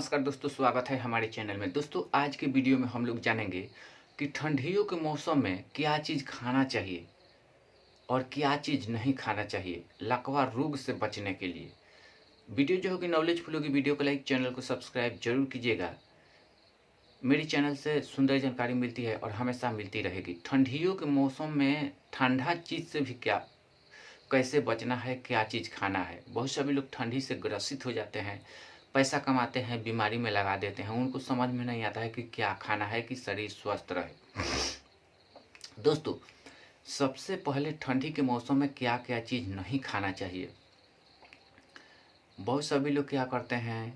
नमस्कार दोस्तों, स्वागत है हमारे चैनल में। दोस्तों, आज के वीडियो में हम लोग जानेंगे कि ठंडियों के मौसम में क्या चीज़ खाना चाहिए और क्या चीज़ नहीं खाना चाहिए लकवा रोग से बचने के लिए। वीडियो जो होगी नॉलेजफुल होगी। वीडियो को लाइक, चैनल को सब्सक्राइब जरूर कीजिएगा। मेरी चैनल से सुंदर जानकारी मिलती है और हमेशा मिलती रहेगी। ठंडियों के मौसम में ठंडा चीज़ से भी कैसे बचना है, क्या चीज़ खाना है। बहुत सभी लोग ठंडी से ग्रसित हो जाते हैं, पैसा कमाते हैं, बीमारी में लगा देते हैं। उनको समझ में नहीं आता है कि क्या खाना है कि शरीर स्वस्थ रहे। दोस्तों, सबसे पहले ठंडी के मौसम में क्या क्या चीज़ नहीं खाना चाहिए। बहुत सभी लोग क्या करते हैं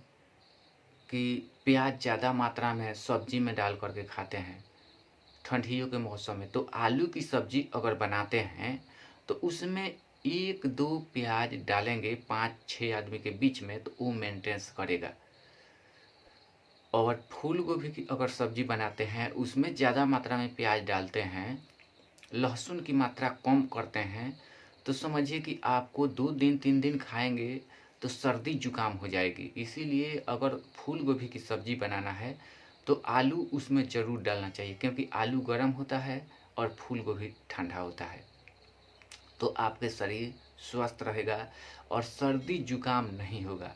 कि प्याज ज़्यादा मात्रा में सब्जी में डाल करके खाते हैं ठंडियों के मौसम में। तो आलू की सब्जी अगर बनाते हैं तो उसमें 1-2 प्याज डालेंगे 5-6 आदमी के बीच में, तो वो मेंटेनेंस करेगा। और फूल गोभी की अगर सब्जी बनाते हैं उसमें ज़्यादा मात्रा में प्याज डालते हैं, लहसुन की मात्रा कम करते हैं, तो समझिए कि आपको 2 दिन 3 दिन खाएंगे तो सर्दी जुकाम हो जाएगी। इसीलिए अगर फूल गोभी की सब्जी बनाना है तो आलू उसमें ज़रूर डालना चाहिए, क्योंकि आलू गर्म होता है और फूल गोभी ठंडा होता है। तो आपके शरीर स्वस्थ रहेगा और सर्दी जुकाम नहीं होगा।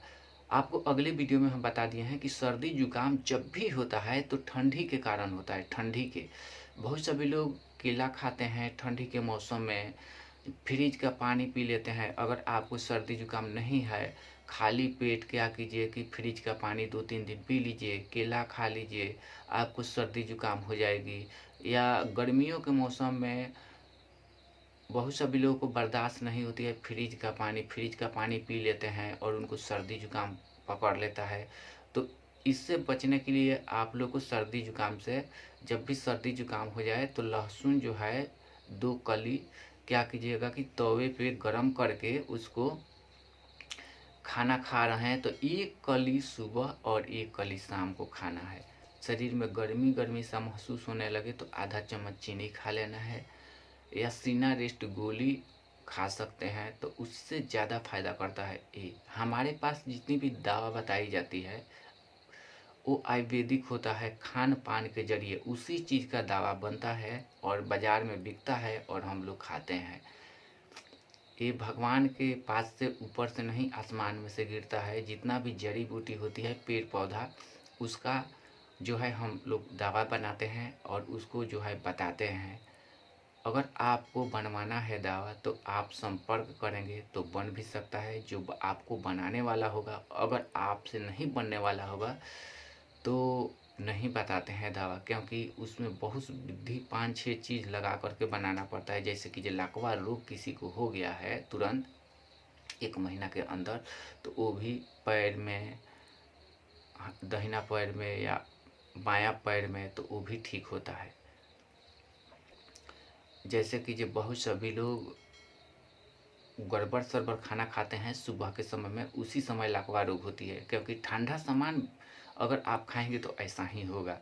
आपको अगले वीडियो में हम बता दिए हैं कि सर्दी जुकाम जब भी होता है तो ठंडी के कारण होता है। ठंडी के बहुत सभी लोग केला खाते हैं ठंडी के मौसम में, फ्रिज का पानी पी लेते हैं। अगर आपको सर्दी जुकाम नहीं है, खाली पेट क्या कीजिए कि फ्रिज का पानी 2-3 दिन पी लीजिए, केला खा लीजिए, आपको सर्दी जुकाम हो जाएगी। या गर्मियों के मौसम में बहुत सभी लोगों को बर्दाश्त नहीं होती है फ्रिज का पानी पी लेते हैं और उनको सर्दी जुकाम पकड़ लेता है। तो इससे बचने के लिए आप लोग को सर्दी जुकाम से, जब भी सर्दी जुकाम हो जाए तो लहसुन जो है 2 कली क्या कीजिएगा कि तवे पे गरम करके उसको खाना खा रहे हैं तो 1 कली सुबह और 1 कली शाम को खाना है। शरीर में गर्मी गर्मी सा महसूस होने लगे तो आधा चम्मच चीनी खा लेना है, या सीना रेस्ट गोली खा सकते हैं, तो उससे ज़्यादा फायदा करता है। ये हमारे पास जितनी भी दवा बताई जाती है वो आयुर्वेदिक होता है। खान पान के जरिए उसी चीज़ का दवा बनता है और बाज़ार में बिकता है और हम लोग खाते हैं। ये भगवान के पास से ऊपर से नहीं, आसमान में से गिरता है। जितना भी जड़ी बूटी होती है, पेड़ पौधा, उसका जो है हम लोग दवा बनाते हैं और उसको जो है बताते हैं। अगर आपको बनवाना है दवा तो आप संपर्क करेंगे तो बन भी सकता है। जो आपको बनाने वाला होगा, अगर आपसे नहीं बनने वाला होगा तो नहीं बताते हैं दवा, क्योंकि उसमें बहुत विधि 5-6 चीज़ लगा करके बनाना पड़ता है। जैसे कि जो लकवा रोग किसी को हो गया है तुरंत 1 महीना के अंदर, तो वो भी पैर में, दाहिना पैर में या बायां पैर में, तो वो भी ठीक होता है। जैसे कि जो बहुत सभी लोग गड़बड़ सड़बड़ खाना खाते हैं सुबह के समय में, उसी समय लकवा रोग होती है, क्योंकि ठंडा सामान अगर आप खाएंगे तो ऐसा ही होगा।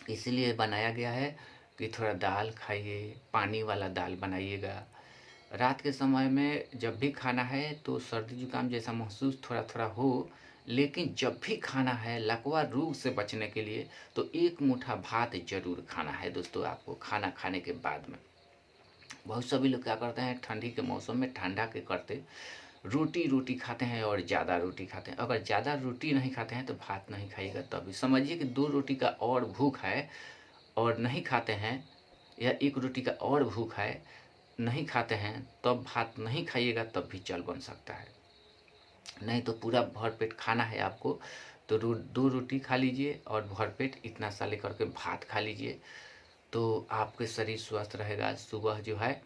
इसीलिए बनाया गया है कि थोड़ा दाल खाइए, पानी वाला दाल बनाइएगा। रात के समय में जब भी खाना है तो सर्दी जुकाम जैसा महसूस थोड़ा थोड़ा हो, लेकिन जब भी खाना है लकवा रोग से बचने के लिए तो 1 मुट्ठा भात जरूर खाना है दोस्तों, आपको खाना खाने के बाद में। बहुत सभी लोग क्या करते हैं ठंडी के मौसम में, ठंडा के करते रोटी खाते हैं और ज़्यादा रोटी खाते हैं। अगर ज़्यादा रोटी नहीं खाते हैं तो भात नहीं खाइएगा। तभी समझिए कि 2 रोटी का और भूख है और नहीं खाते हैं, या 1 रोटी का और भूख है नहीं खाते हैं, तब भात नहीं खाइएगा तब भी चल बन सकता है। नहीं तो पूरा भरपेट खाना है आपको तो 2 रोटी खा लीजिए और भरपेट इतना सा लेकर के भात खा लीजिए, तो आपके शरीर स्वस्थ रहेगा। सुबह जो है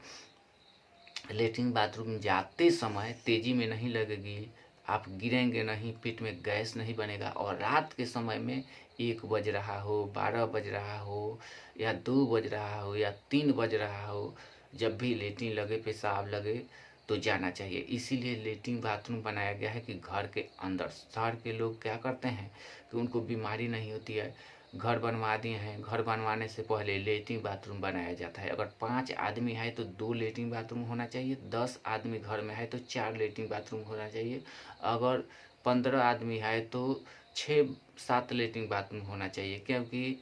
लेटरिन बाथरूम जाते समय तेज़ी में नहीं लगेगी, आप गिरेंगे नहीं, पेट में गैस नहीं बनेगा। और रात के समय में 1 बज रहा हो, 12 बज रहा हो, या 2 बज रहा हो, या 3 बज रहा हो, जब भी लेटरिन लगे, पेशाब लगे तो जाना चाहिए। इसीलिए लेटरिन बाथरूम बनाया गया है कि घर के अंदर। शहर के लोग क्या करते हैं कि उनको बीमारी नहीं होती है, घर बनवा दिए हैं, घर बनवाने से पहले लेटरिन बाथरूम बनाया जाता है। अगर 5 आदमी है तो 2 लेटरिन बाथरूम होना चाहिए, 10 आदमी घर में है तो 4 लेटरिन बाथरूम होना चाहिए, अगर 15 आदमी है तो 6-7 लेटरिन बाथरूम होना चाहिए, क्योंकि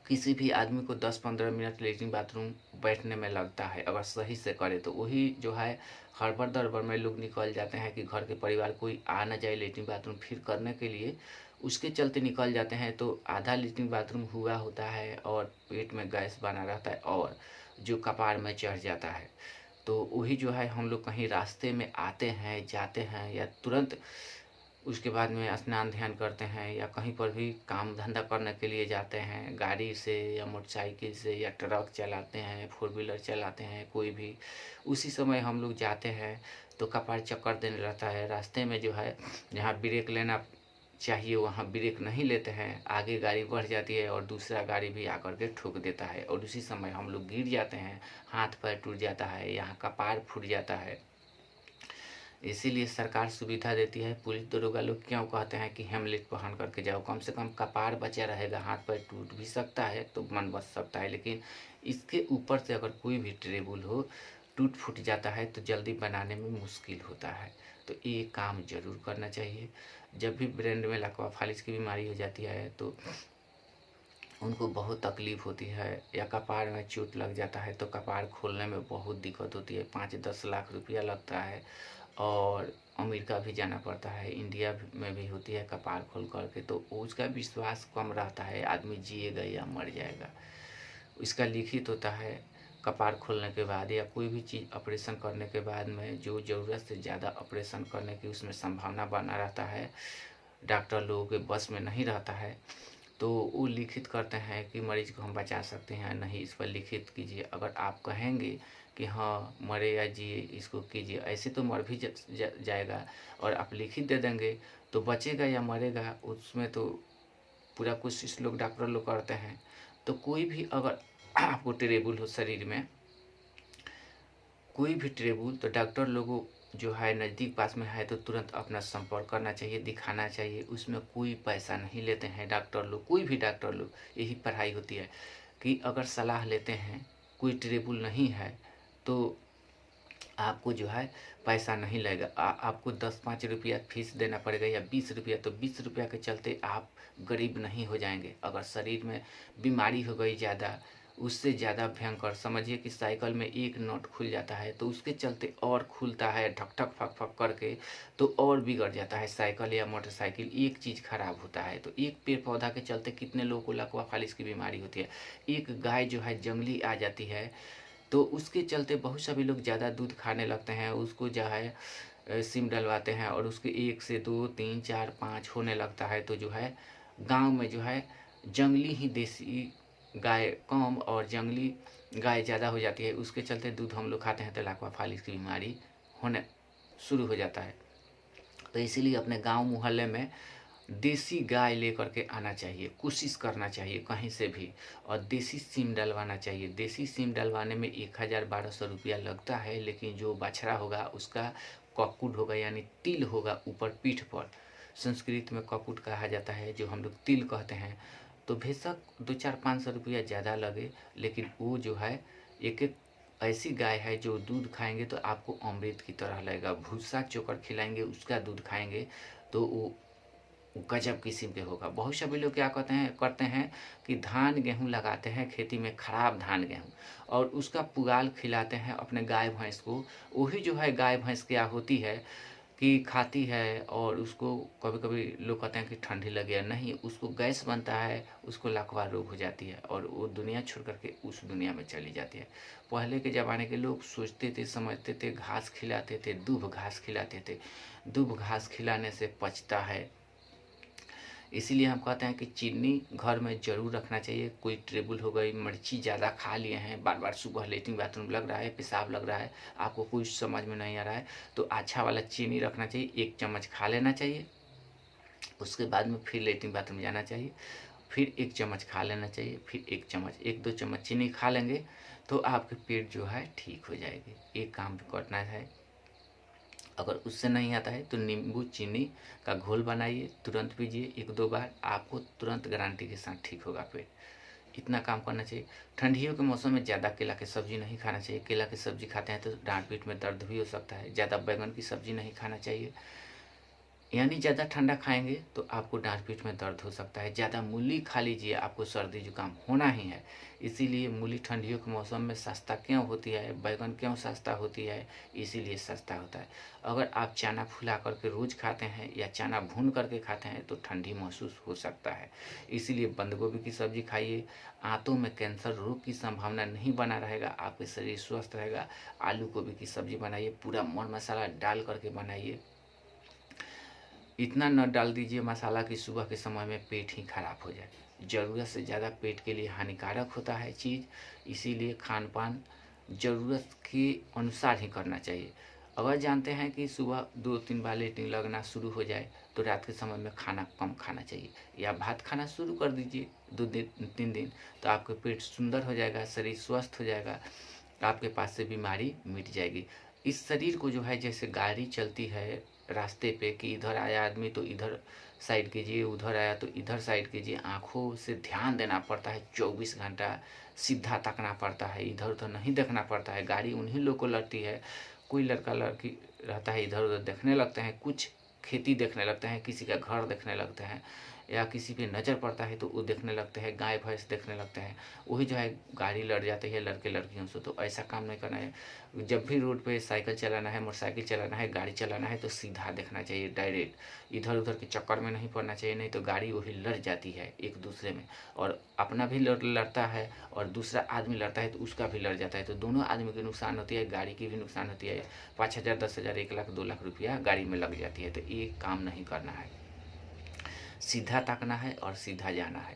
किसी भी आदमी को 10-15 मिनट लेटरिन बाथरूम बैठने में लगता है, अगर सही से करे तो। वही जो है हड़बड़ दड़बड़ में लोग निकल जाते हैं कि घर के परिवार कोई आ ना जाए लेटरिन बाथरूम फिर करने के लिए, उसके चलते निकल जाते हैं, तो आधा लेटरिन बाथरूम हुआ होता है और पेट में गैस बना रहता है और जो कपार में चढ़ जाता है। तो वही जो है हम लोग कहीं रास्ते में आते हैं, जाते हैं, या तुरंत उसके बाद में स्नान ध्यान करते हैं, या कहीं पर भी काम धंधा करने के लिए जाते हैं गाड़ी से या मोटरसाइकिल से या ट्रक चलाते हैं, 4 व्हीलर चलाते हैं कोई भी, उसी समय हम लोग जाते हैं तो कपार चक्कर देने रहता है। रास्ते में जो है जहाँ ब्रेक लेना चाहिए वहाँ ब्रेक नहीं लेते हैं, आगे गाड़ी बढ़ जाती है और दूसरा गाड़ी भी आकर के ठोक देता है और उसी समय हम लोग गिर जाते हैं, हाथ पैर टूट जाता है, यहाँ कपार फूट जाता है। इसीलिए सरकार सुविधा देती है। पुलिस दरोगा लोग क्यों कहते हैं कि हेमलेट पहन करके जाओ, कम से कम कपार बचा रहेगा, हाथ पैर टूट भी सकता है तो मन बच सकता है, लेकिन इसके ऊपर से अगर कोई भी ट्रेबल हो टूट फूट जाता है तो जल्दी बनाने में मुश्किल होता है। तो ये काम जरूर करना चाहिए। जब भी ब्रेन में लकवा फालिज की बीमारी हो जाती है तो उनको बहुत तकलीफ़ होती है, या कपार में चोट लग जाता है तो कपार खोलने में बहुत दिक्कत होती है, 5-10 लाख रुपया लगता है और अमेरिका भी जाना पड़ता है, इंडिया में भी होती है कपार खोल करके, तो उसका विश्वास कम रहता है, आदमी जिएगा या मर जाएगा। इसका लिखित होता है कपार खोलने के बाद या कोई भी चीज़ ऑपरेशन करने के बाद में जो ज़रूरत से ज़्यादा ऑपरेशन करने की उसमें संभावना बना रहता है, डॉक्टर लोगों के बस में नहीं रहता है, तो वो लिखित करते हैं कि मरीज को हम बचा सकते हैं नहीं, इस पर लिखित कीजिए। अगर आप कहेंगे कि हाँ मरे या जिए इसको कीजिए, ऐसे तो मर भी जाएगा, और आप लिखित दे देंगे तो बचेगा या मरेगा उसमें तो पूरा कोशिश लोग डॉक्टर लोग करते हैं। तो कोई भी अगर आपको ट्रेबल हो शरीर में, कोई भी ट्रेबल, तो डॉक्टर लोगों जो है नज़दीक पास में है तो तुरंत अपना संपर्क करना चाहिए, दिखाना चाहिए। उसमें कोई पैसा नहीं लेते हैं डॉक्टर लोग, कोई भी डॉक्टर लोग। यही पढ़ाई होती है कि अगर सलाह लेते हैं कोई ट्रेबल नहीं है तो आपको जो है पैसा नहीं लगेगा, आपको 10-5 रुपया फीस देना पड़ेगा या 20 रुपया, तो 20 रुपया के चलते आप गरीब नहीं हो जाएंगे। अगर शरीर में बीमारी हो गई ज़्यादा, उससे ज़्यादा भयंकर, समझिए कि साइकिल में एक नट खुल जाता है तो उसके चलते और खुलता है ठक ठक फक फक करके, तो और बिगड़ जाता है साइकिल या मोटरसाइकिल, एक चीज़ खराब होता है। तो एक पेड़ पौधा के चलते कितने लोगों को लकवा फालिज की बीमारी होती है। एक गाय जो है जंगली आ जाती है तो उसके चलते बहुत सभी लोग ज़्यादा दूध खाने लगते हैं, उसको जो है सिम डलवाते हैं और उसके 1 से 2, 3, 4, 5 होने लगता है, तो जो है गांव में जो है जंगली ही देसी गाय कम और जंगली गाय ज़्यादा हो जाती है, उसके चलते दूध हम लोग खाते हैं तो लकवा फालिज की बीमारी होने शुरू हो जाता है। तो इसीलिए अपने गांव मोहल्ले में देसी गाय लेकर के आना चाहिए, कोशिश करना चाहिए कहीं से भी, और देसी सिम डलवाना चाहिए। देसी सिम डलवाने में 1000-1200 रुपया लगता है, लेकिन जो बछड़ा होगा उसका ककुट होगा यानी तिल होगा ऊपर पीठ पर, संस्कृत में ककुट कहा जाता है, जो हम लोग तिल कहते हैं। तो बेशक 2-4-500 रुपया ज़्यादा लगे, लेकिन वो जो है एक एक ऐसी गाय है जो दूध खाएंगे तो आपको अमृत की तरह लगेगा। भूसा चोकर खिलाएंगे, उसका दूध खाएंगे तो वो गजब किस्म के होगा। बहुत सभी लोग क्या करते हैं कि धान गेहूँ लगाते हैं खेती में, खराब धान गेहूँ, और उसका पुगाल खिलाते हैं अपने गाय भैंस को। वही जो है गाय भैंस क्या होती है कि खाती है और उसको कभी कभी लोग कहते हैं कि ठंडी लगे, नहीं, उसको गैस बनता है, उसको लकवा रोग हो जाती है और वो दुनिया छोड़ करके उस दुनिया में चली जाती है। पहले के ज़माने के लोग सोचते थे, समझते थे, घास खिलाते थे, दूब घास खिलाते थे, दूब घास खिलाने से पचता है। इसीलिए हम कहते हैं कि चीनी घर में ज़रूर रखना चाहिए। कोई ट्रेबल हो गई, मिर्ची ज़्यादा खा लिए हैं, बार बार सुबह लेटरिन बाथरूम लग रहा है, पेशाब लग रहा है, आपको कुछ समझ में नहीं आ रहा है, तो अच्छा वाला चीनी रखना चाहिए, 1 चम्मच खा लेना चाहिए, उसके बाद में फिर लेटरिन बाथरूम जाना चाहिए, फिर 1 चम्मच खा लेना चाहिए, फिर 1 चम्मच, 1-2 चम्मच चीनी खा लेंगे तो आपके पेट जो है ठीक हो जाएगी। एक काम भी करना है। अगर उससे नहीं आता है तो नींबू चीनी का घोल बनाइए, तुरंत पीजिए 1-2 बार, आपको तुरंत गारंटी के साथ ठीक होगा पेट। इतना काम करना चाहिए। ठंडियों के मौसम में ज़्यादा केला की सब्ज़ी नहीं खाना चाहिए। केला की सब्ज़ी खाते हैं तो डांट पीठ में दर्द भी हो सकता है। ज़्यादा बैंगन की सब्ज़ी नहीं खाना चाहिए। यानी ज़्यादा ठंडा खाएंगे तो आपको डाँट पीठ में दर्द हो सकता है। ज़्यादा मूली खा लीजिए, आपको सर्दी जुकाम होना ही है। इसीलिए मूली ठंडियों के मौसम में सस्ता क्यों होती है, बैगन क्यों सस्ता होती है, इसीलिए सस्ता होता है। अगर आप चना फुला करके रोज़ खाते हैं या चना भून करके खाते हैं तो ठंडी महसूस हो सकता है। इसीलिए बंद गोभी की सब्ज़ी खाइए। आंतों में कैंसर रोग की संभावना नहीं बना रहेगा, आपके शरीर स्वस्थ रहेगा। आलू गोभी की सब्ज़ी बनाइए, पूरा मर मसाला डाल करके बनाइए। इतना न डाल दीजिए मसाला कि सुबह के समय में पेट ही खराब हो जाए। ज़रूरत से ज़्यादा पेट के लिए हानिकारक होता है चीज़, इसीलिए खान पान ज़रूरत के अनुसार ही करना चाहिए। अगर जानते हैं कि सुबह 2-3 बार लेटरिन लगना शुरू हो जाए तो रात के समय में खाना कम खाना चाहिए, या भात खाना शुरू कर दीजिए 2 दिन 3 दिन, तो आपका पेट सुंदर हो जाएगा, शरीर स्वस्थ हो जाएगा, आपके पास से बीमारी मिट जाएगी। इस शरीर को जो है, जैसे गाड़ी चलती है रास्ते पे कि इधर आया आदमी तो इधर साइड कीजिए, उधर आया तो इधर साइड कीजिए, आँखों से ध्यान देना पड़ता है, 24 घंटा सीधा ताकना पड़ता है, इधर उधर नहीं देखना पड़ता है। गाड़ी उन्हीं लोग को लड़ती है, कोई लड़का लड़की रहता है इधर उधर देखने लगते हैं, कुछ खेती देखने लगते हैं, किसी का घर देखने लगते हैं, या किसी पे नज़र पड़ता है तो वो देखने लगते हैं, गाय भैंस देखने लगते हैं, वही जो है गाड़ी लड़ जाती है लड़के लड़कियों से। तो ऐसा काम नहीं करना है। जब भी रोड पे साइकिल चलाना है, मोटरसाइकिल चलाना है, गाड़ी चलाना है तो सीधा देखना चाहिए, डायरेक्ट। इधर उधर के चक्कर में नहीं पड़ना चाहिए, नहीं तो गाड़ी वही लड़ जाती है एक दूसरे में, और अपना भी लड़ता है और दूसरा आदमी लड़ता है तो उसका भी लड़ जाता है, तो दोनों आदमी की नुकसान होती है, गाड़ी की भी नुकसान होती है। 5,000 10,000 1 लाख 2 लाख रुपया गाड़ी में लग जाती है। तो ये काम नहीं करना है, सीधा ताकना है और सीधा जाना है,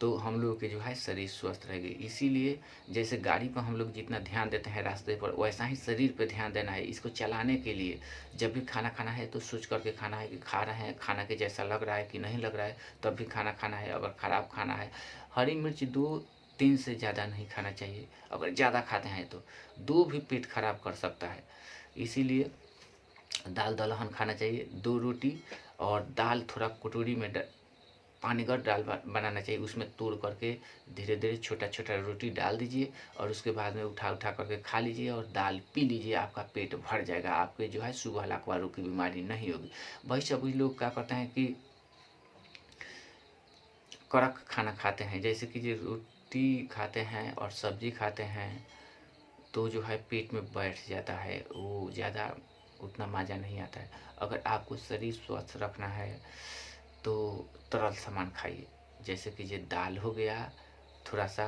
तो हम लोग के जो है शरीर स्वस्थ रहेगी। इसीलिए जैसे गाड़ी पर हम लोग जितना ध्यान देते हैं रास्ते पर, वैसा ही शरीर पर ध्यान देना है। इसको चलाने के लिए जब भी खाना खाना है तो सोच करके खाना है कि खा रहे हैं, खाना के जैसा लग रहा है कि नहीं लग रहा है, तब भी खाना खाना है। अगर ख़राब खाना है, हरी मिर्च 2-3 से ज़्यादा नहीं खाना चाहिए। अगर ज़्यादा खाते हैं तो 2 भी पेट खराब कर सकता है। इसीलिए दाल दलहन खाना चाहिए, 2 रोटी, और दाल थोड़ा कटोरी में पानीगढ़ दाल बनाना चाहिए, उसमें तोड़ करके धीरे धीरे छोटा छोटा रोटी डाल दीजिए, और उसके बाद में उठा उठा करके खा लीजिए और दाल पी लीजिए, आपका पेट भर जाएगा, आपके जो है सुबह लकवा की बीमारी नहीं होगी। भाई सभी लोग क्या करते हैं कि कड़क खाना खाते हैं, जैसे कि जो रोटी खाते हैं और सब्जी खाते हैं तो जो है पेट में बैठ जाता है, वो ज़्यादा उतना मज़ा नहीं आता है। अगर आपको शरीर स्वस्थ रखना है तो तरल सामान खाइए, जैसे कि ये दाल हो गया, थोड़ा सा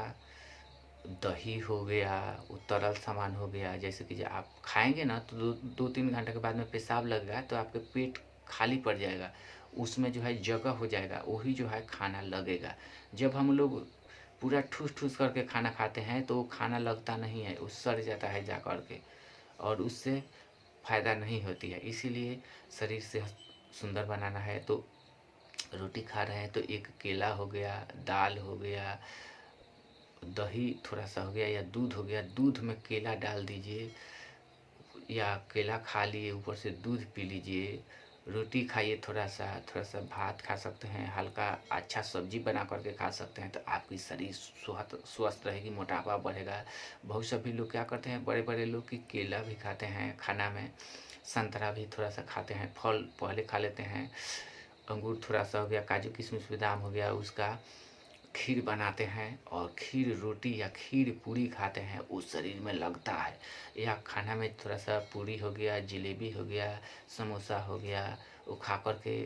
दही हो गया, वो तरल सामान हो गया। जैसे कि जब आप खाएंगे ना तो 2-3 घंटे के बाद में पेशाब लगेगा तो आपके पेट खाली पड़ जाएगा, उसमें जो है जगह हो जाएगा, वही जो है खाना लगेगा। जब हम लोग पूरा ठूस ठूस करके खाना खाते हैं तो वो खाना लगता नहीं है, वो सड़ जाता है जा कर के, और उससे फ़ायदा नहीं होती है। इसीलिए शरीर से सुंदर बनाना है तो रोटी खा रहे हैं तो एक केला हो गया, दाल हो गया, दही थोड़ा सा हो गया, या दूध हो गया, दूध में केला डाल दीजिए, या केला खा लिए ऊपर से दूध पी लीजिए। रोटी खाइए, थोड़ा सा भात खा सकते हैं, हल्का अच्छा सब्जी बना करके खा सकते हैं, तो आपकी शरीर स्वस्थ रहेगी, मोटापा बढ़ेगा। बहुत सभी लोग क्या करते हैं, बड़े बड़े लोग कि केला भी खाते हैं खाना में, संतरा भी थोड़ा सा खाते हैं, फल पहले खा लेते हैं, अंगूर थोड़ा सा हो गया, काजू किशमिश बादाम हो गया, उसका खीर बनाते हैं, और खीर रोटी या खीर पूरी खाते हैं, वो शरीर में लगता है। या खाना में थोड़ा सा पूरी हो गया, जलेबी हो गया, समोसा हो गया, वो खा कर के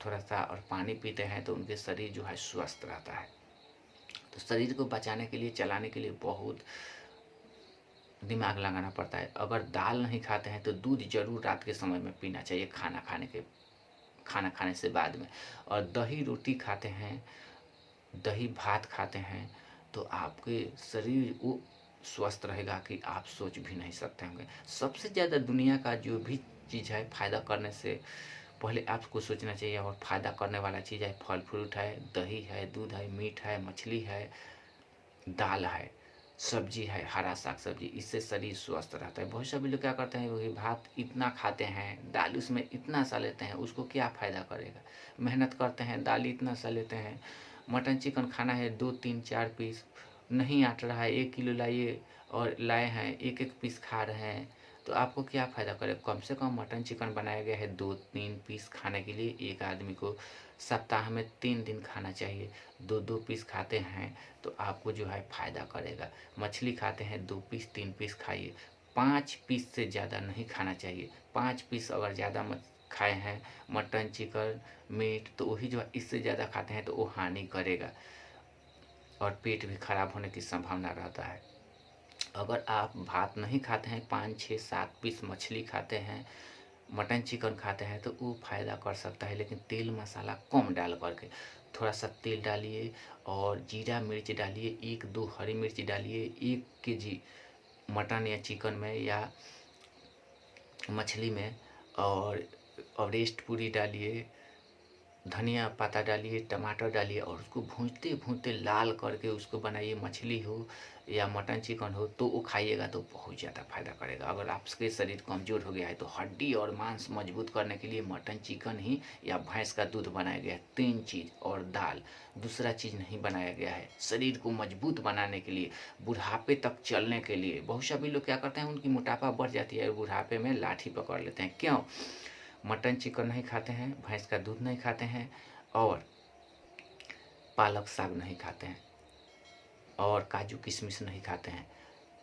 थोड़ा सा और पानी पीते हैं तो उनके शरीर जो है स्वस्थ रहता है। तो शरीर को बचाने के लिए, चलाने के लिए बहुत दिमाग लगाना पड़ता है। अगर दाल नहीं खाते हैं तो दूध जरूर रात के समय में पीना चाहिए, खाना खाने से बाद में। और दही रोटी खाते हैं, दही भात खाते हैं तो आपके शरीर वो स्वस्थ रहेगा कि आप सोच भी नहीं सकते होंगे। सबसे ज़्यादा दुनिया का जो भी चीज़ है, फ़ायदा करने से पहले आपको सोचना चाहिए, और फ़ायदा करने वाला चीज़ है, फल फ्रूट है, दही है, दूध है, मीट है, मछली है, दाल है, सब्जी है, हरा साग सब्जी, इससे शरीर स्वस्थ रहता है। बहुत सभी लोग क्या करते हैं, वही भात इतना खाते हैं, दाल उसमें इतना सा लेते हैं, उसको क्या फ़ायदा करेगा। मेहनत करते हैं, दाल इतना सा लेते हैं, मटन चिकन खाना है 2-3-4 पीस, नहीं आट रहा है 1 किलो लाइए और लाए हैं 1-1 पीस खा रहे हैं, तो आपको क्या फ़ायदा करेगा? कम से कम मटन चिकन बनाया गया है 2-3 पीस खाने के लिए, एक आदमी को सप्ताह में 3 दिन खाना चाहिए। 2-2 पीस खाते हैं तो आपको जो है फ़ायदा करेगा। मछली खाते हैं 2 पीस 3 पीस खाइए, 5 पीस से ज़्यादा नहीं खाना चाहिए। 5 पीस अगर ज़्यादा मत खाए हैं मटन चिकन मीट, तो वही जो है इससे ज़्यादा खाते हैं तो वो हानि करेगा और पेट भी खराब होने की संभावना रहता है। अगर आप भात नहीं खाते हैं, 5-6-7 पीस मछली खाते हैं, मटन चिकन खाते हैं, तो वो फ़ायदा कर सकता है। लेकिन तेल मसाला कम डाल करके, थोड़ा सा तेल डालिए और जीरा मिर्च डालिए, 1-2 हरी मिर्च डालिए, 1 केजी मटन या चिकन में या मछली में, और अवरेस्ट पूरी डालिए, धनिया पत्ता डालिए, टमाटर डालिए और उसको भूनते भूनते लाल करके उसको बनाइए। मछली हो या मटन चिकन हो तो वो खाइएगा तो बहुत ज़्यादा फ़ायदा करेगा। अगर आपके शरीर कमज़ोर हो गया है तो हड्डी और मांस मजबूत करने के लिए मटन चिकन ही या भैंस का दूध बनाया गया है, 3 चीज़ और दाल, दूसरा चीज़ नहीं बनाया गया है। शरीर को मजबूत बनाने के लिए, बुढ़ापे तक चलने के लिए। बहुत सभी लोग क्या करते हैं, उनकी मोटापा बढ़ जाती है, बुढ़ापे में लाठी पकड़ लेते हैं। क्यों? मटन चिकन नहीं खाते हैं, भैंस का दूध नहीं खाते हैं और पालक साग नहीं खाते हैं और काजू किशमिश नहीं खाते हैं।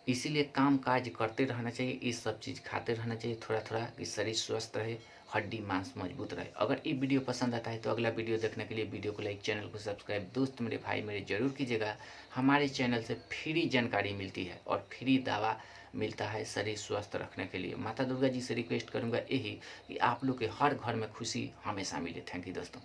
इसीलिए काम काज करते रहना चाहिए, ये सब चीज़ खाते रहना चाहिए थोड़ा थोड़ा, कि शरीर स्वस्थ रहे, हड्डी मांस मजबूत रहे। अगर ये वीडियो पसंद आता है तो अगला वीडियो देखने के लिए वीडियो को लाइक, चैनल को सब्सक्राइब दोस्त मेरे भाई मेरे जरूर कीजिएगा। हमारे चैनल से फ्री जानकारी मिलती है और फ्री दवा मिलता है शरीर स्वस्थ रखने के लिए। माता दुर्गा जी से रिक्वेस्ट करूँगा यही कि आप लोग के हर घर में खुशी हमेशा मिले। थैंक यू दोस्तों।